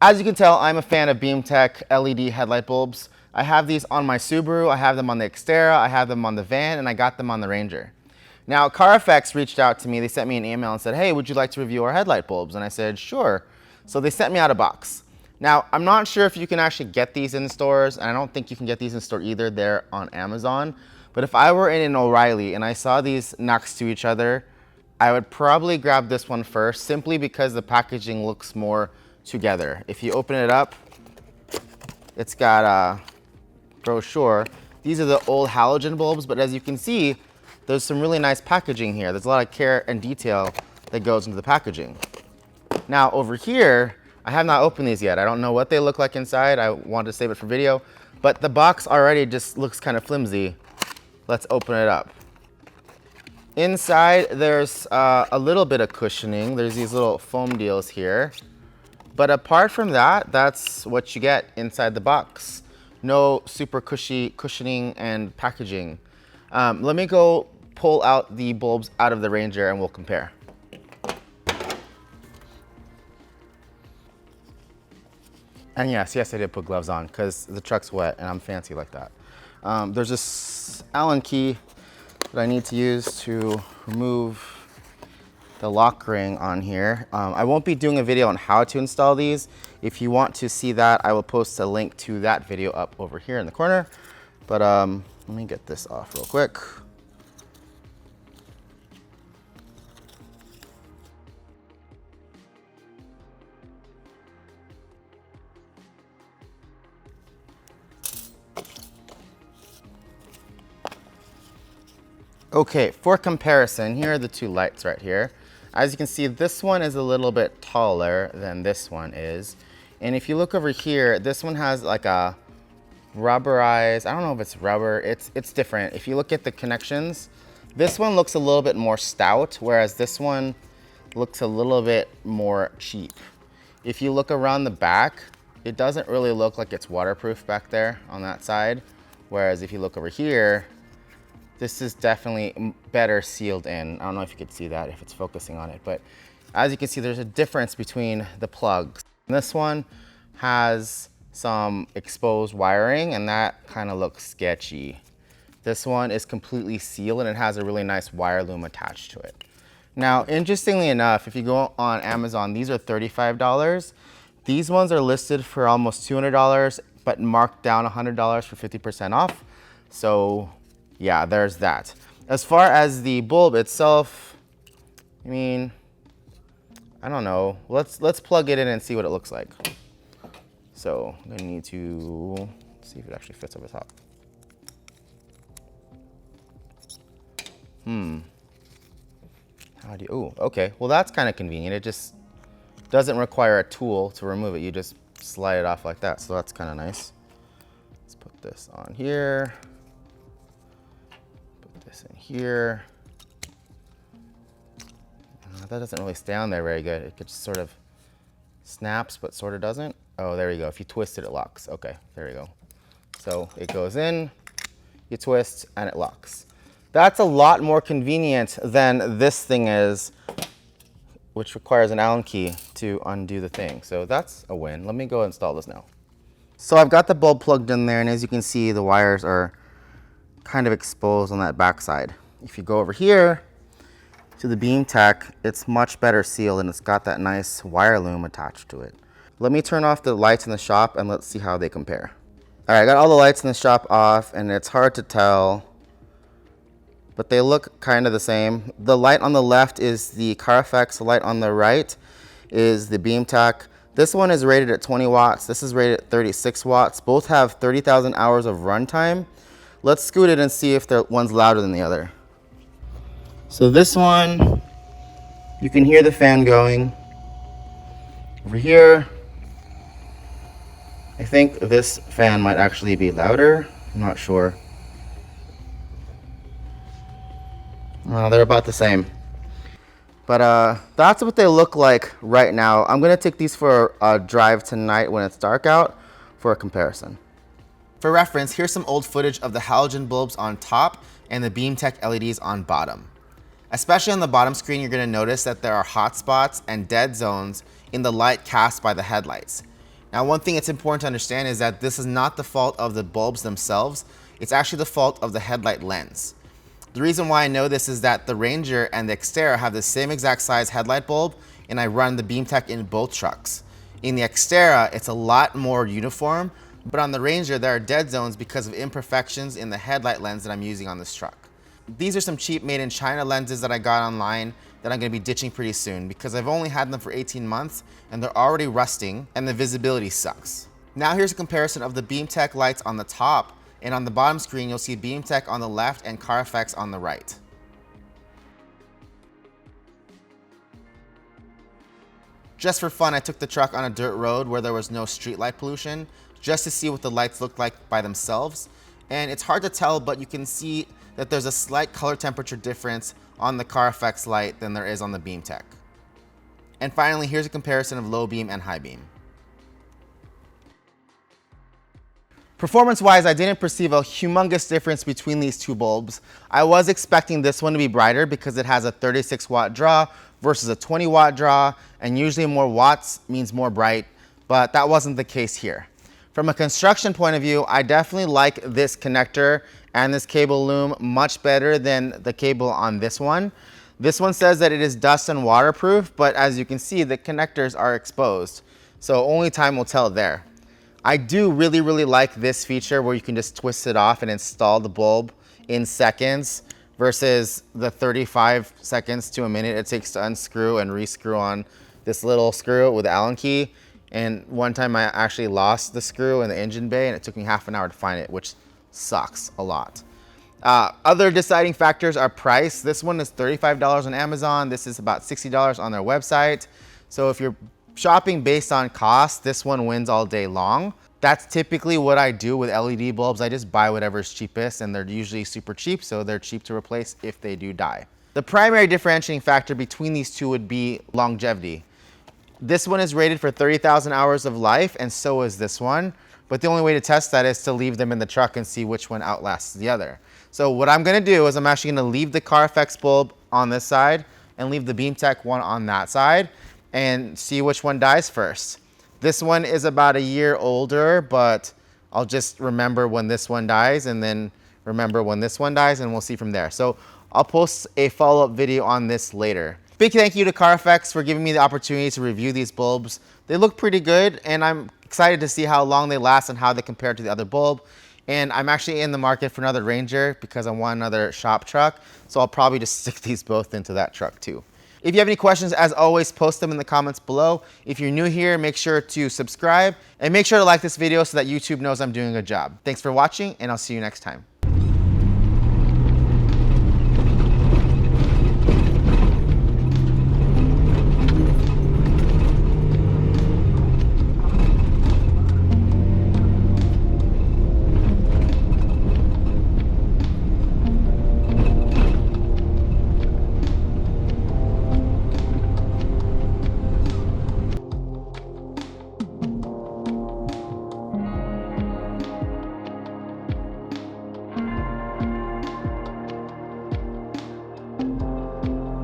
As you can tell, I'm a fan of Beamtech LED headlight bulbs. I have these on my Subaru, I have them on the Xterra, I have them on the van, and I got them on the Ranger. Now, CARIFEX reached out to me. They sent me an email and said, hey, would you like to review our headlight bulbs? And I said, sure. So they sent me out a box. Now, I'm not sure if you can actually get these in stores, and I don't think you can get these in store either. They're on Amazon. But if I were in an O'Reilly and I saw these next to each other, I would probably grab this one first, simply because the packaging looks more together. If you open it up, it's got a brochure. These are the old halogen bulbs, but as you can see, there's some really nice packaging here. There's a lot of care and detail that goes into the packaging. Now over here, I have not opened these yet. I don't know what they look like inside. I wanted to save it for video, but the box already just looks kind of flimsy. Let's open it up. Inside, there's a little bit of cushioning. There's these little foam deals here. But apart from that, that's what you get inside the box. No super cushy cushioning and packaging. Let me go pull out the bulbs out of the Ranger and we'll compare. And yes, I did put gloves on because the truck's wet and I'm fancy like that. There's this Allen key that I need to use to remove the lock ring on here. I won't be doing a video on how to install these. If you want to see that, I will post a link to that video up over here in the corner. But let me get this off real quick. Okay, for comparison, here are the two lights right here. As you can see, this one is a little bit taller than this one is. And if you look over here, this one has like a rubberized, I don't know if it's rubber, it's different. If you look at the connections, this one looks a little bit more stout, whereas this one looks a little bit more cheap. If you look around the back, it doesn't really look like it's waterproof back there on that side. Whereas if you look over here, this is definitely better sealed in. I don't know if you could see that if it's focusing on it, but as you can see, there's a difference between the plugs. This one has some exposed wiring and that kind of looks sketchy. This one is completely sealed and it has a really nice wire loom attached to it. Now, interestingly enough, if you go on Amazon, these are $35. These ones are listed for almost $200, but marked down $100 for 50% off. So yeah, there's that. As far as the bulb itself, I mean, I don't know. Let's plug it in and see what it looks like. So I'm gonna need to see if it actually fits over the top. How do you, oh, okay. Well, that's kind of convenient. It just doesn't require a tool to remove it. You just slide it off like that. So that's kind of nice. Let's put this on here. This in here. That doesn't really stay on there very good. It just sort of snaps, but sort of doesn't. Oh, there you go. If you twist it, it locks. Okay, there you go. So it goes in, you twist, and it locks. That's a lot more convenient than this thing is, which requires an Allen key to undo the thing. So that's a win. Let me go install this now. So I've got the bulb plugged in there, and as you can see, the wires are kind of exposed on that back side. If you go over here to the Beamtech, it's much better sealed and it's got that nice wire loom attached to it. Let me turn off the lights in the shop and let's see how they compare. All right, I got all the lights in the shop off and it's hard to tell, but they look kind of the same. The light on the left is the CARIFEX, the light on the right is the Beamtech. This one is rated at 20 watts. This is rated at 36 watts. Both have 30,000 hours of runtime. Let's scoot it and see if the one's louder than the other. So this one, you can hear the fan going. Over here, I think this fan might actually be louder. I'm not sure. They're about the same. But that's what they look like right now. I'm gonna take these for a drive tonight when it's dark out for a comparison. For reference, here's some old footage of the halogen bulbs on top and the Beamtech LEDs on bottom. Especially on the bottom screen, you're going to notice that there are hot spots and dead zones in the light cast by the headlights. Now, one thing it's important to understand is that this is not the fault of the bulbs themselves. It's actually the fault of the headlight lens. The reason why I know this is that the Ranger and the Xterra have the same exact size headlight bulb, and I run the Beamtech in both trucks. In the Xterra, it's a lot more uniform, but on the Ranger, there are dead zones because of imperfections in the headlight lens that I'm using on this truck. These are some cheap made in China lenses that I got online that I'm gonna be ditching pretty soon because I've only had them for 18 months and they're already rusting and the visibility sucks. Now here's a comparison of the Beamtech lights on the top, and on the bottom screen you'll see Beamtech on the left and CARIFEX on the right. Just for fun, I took the truck on a dirt road where there was no street light pollution just to see what the lights looked like by themselves. And it's hard to tell, but you can see that there's a slight color temperature difference on the CARIFEX light than there is on the Beamtech. And finally, here's a comparison of low beam and high beam. Performance-wise, I didn't perceive a humongous difference between these two bulbs. I was expecting this one to be brighter because it has a 36 watt draw versus a 20 watt draw, and usually more watts means more bright, but that wasn't the case here. From a construction point of view, I definitely like this connector and this cable loom much better than the cable on this one. This one says that it is dust and waterproof, but as you can see, the connectors are exposed, so only time will tell there. I do really like this feature where you can just twist it off and install the bulb in seconds versus the 35 seconds to a minute it takes to unscrew and rescrew on this little screw with the Allen key. And one time I actually lost the screw in the engine bay and it took me half an hour to find it, which sucks a lot. Other deciding factors are price. This one is $35 on Amazon. This is about $60 on their website. So if you're shopping based on cost, this one wins all day long. That's typically what I do with LED bulbs. I just buy whatever's cheapest, and they're usually super cheap, so they're cheap to replace if they do die. The primary differentiating factor between these two would be longevity. This one is rated for 30,000 hours of life, and so is this one. But the only way to test that is to leave them in the truck and see which one outlasts the other. So what I'm gonna do is I'm actually gonna leave the CARIFEX bulb on this side and leave the Beamtech one on that side and see which one dies first. This one is about a year older, but I'll just remember when this one dies and then remember when this one dies, and we'll see from there. So I'll post a follow-up video on this later. Big thank you to CARIFEX for giving me the opportunity to review these bulbs. They look pretty good, and I'm excited to see how long they last and how they compare to the other bulb. And I'm actually in the market for another Ranger because I want another shop truck. So I'll probably just stick these both into that truck too. If you have any questions, as always, post them in the comments below. If you're new here, make sure to subscribe and make sure to like this video so that YouTube knows I'm doing a good job. Thanks for watching, and I'll see you next time.